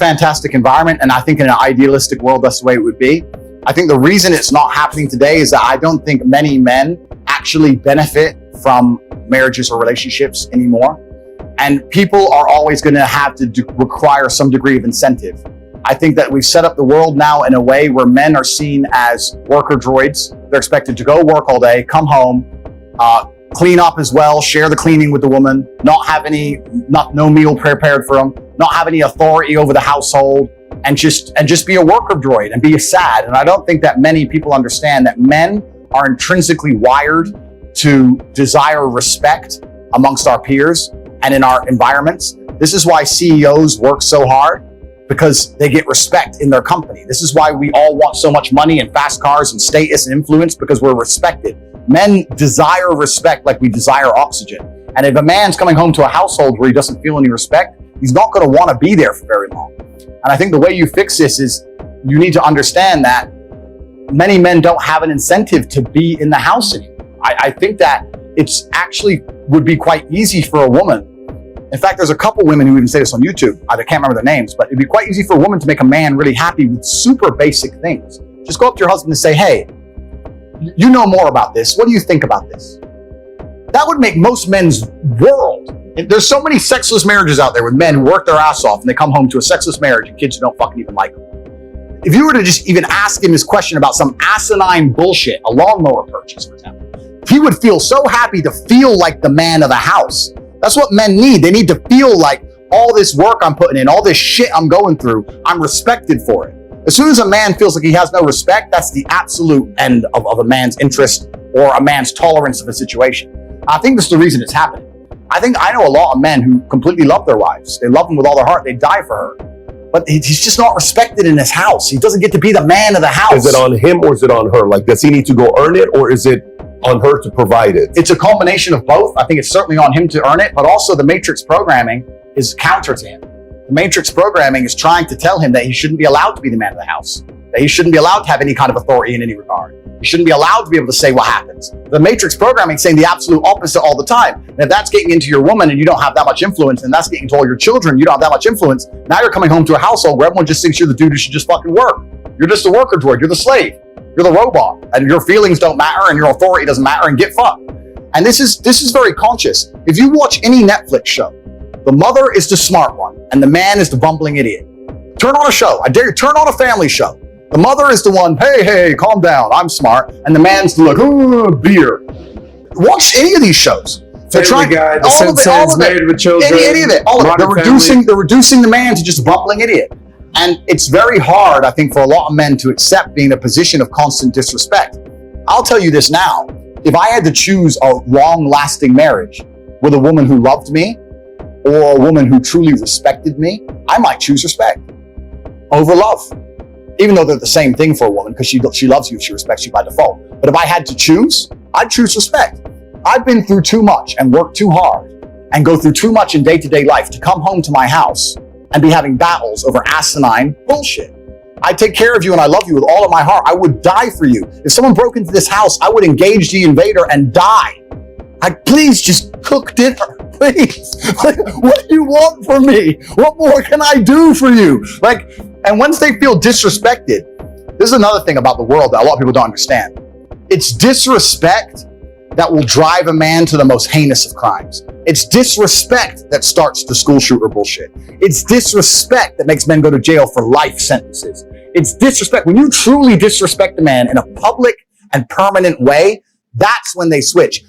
fantastic environment, and I think in an idealistic world, that's the way it would be. I think the reason it's not happening today is that I don't think many men actually benefit from marriages or relationships anymore. And people are always going to have to require some degree of incentive. I think that we've set up the world now in a way where men are seen as worker droids. They're expected to go work all day, come home, clean up as well, share the cleaning with the woman, not have no meal prepared for them, not have any authority over the household, and just be a worker droid and be sad. And I don't think that many people understand that men are intrinsically wired to desire respect amongst our peers and in our environments. This is why CEOs work so hard, because they get respect in their company. This is why we all want so much money and fast cars and status and influence, because we're respected. Men desire respect like we desire oxygen. And if a man's coming home to a household where he doesn't feel any respect, he's not going to want to be there for very long. And I think the way you fix this is you need to understand that many men don't have an incentive to be in the house anymore. I think that it's actually would be quite easy for a woman. In fact, there's a couple women who even say this on YouTube. I can't remember their names, but it'd be quite easy for a woman to make a man really happy with super basic things. Just go up to your husband and say, hey, you know more about this. What do you think about this? That would make most men's world. There's so many sexless marriages out there with men who work their ass off and they come home to a sexless marriage and kids who don't fucking even like them. If you were to just even ask him this question about some asinine bullshit, a lawnmower purchase, for example, he would feel so happy to feel like the man of the house. That's what men need. They need to feel like all this work I'm putting in, all this shit I'm going through, I'm respected for it. As soon as a man feels like he has no respect, that's the absolute end of a man's interest or a man's tolerance of a situation. I think that's the reason it's happening. I know a lot of men who completely love their wives. They love them with all their heart. They die for her. But he's just not respected in his house. He doesn't get to be the man of the house. Is it on him or is it on her? Like, does he need to go earn it, or is it on her to provide it? It's a combination of both. I think it's certainly on him to earn it, but also the matrix programming is counter to him. The matrix programming is trying to tell him that he shouldn't be allowed to be the man of the house, that he shouldn't be allowed to have any kind of authority in any regard. He shouldn't be allowed to be able to say what happens. The matrix programming is saying the absolute opposite all the time. And if that's getting into your woman and you don't have that much influence, and that's getting to all your children, you don't have that much influence, now you're coming home to a household where everyone just thinks you're the dude who should just fucking work. You're just a worker droid, you're the slave, you're the robot, and your feelings don't matter and your authority doesn't matter, and get fucked. And this is very conscious. If you watch any Netflix show, the mother is the smart one and the man is the bumbling idiot. Turn on a show, I dare you, turn on a family show. The mother is the one, hey, calm down, I'm smart. And the man's the like, oh, beer. Watch any of these shows. They're trying, Guy, the Simpsons, Married with Children, any of it, all of it. They're reducing the man to just a bumbling idiot. And it's very hard, I think, for a lot of men to accept being in a position of constant disrespect. I'll tell you this now. If I had to choose a long-lasting marriage with a woman who loved me or a woman who truly respected me, I might choose respect over love. Even though they're the same thing for a woman, because she loves you, she respects you by default. But if I had to choose, I'd choose respect. I've been through too much and worked too hard and go through too much in day-to-day life to come home to my house and be having battles over asinine bullshit. I take care of you and I love you with all of my heart. I would die for you. If someone broke into this house, I would engage the invader and die. Please just cook dinner, please. What do you want from me? What more can I do for you? And once they feel disrespected, this is another thing about the world that a lot of people don't understand. It's disrespect that will drive a man to the most heinous of crimes. It's disrespect that starts the school shooter bullshit. It's disrespect that makes men go to jail for life sentences. It's disrespect. When you truly disrespect a man in a public and permanent way, that's when they switch.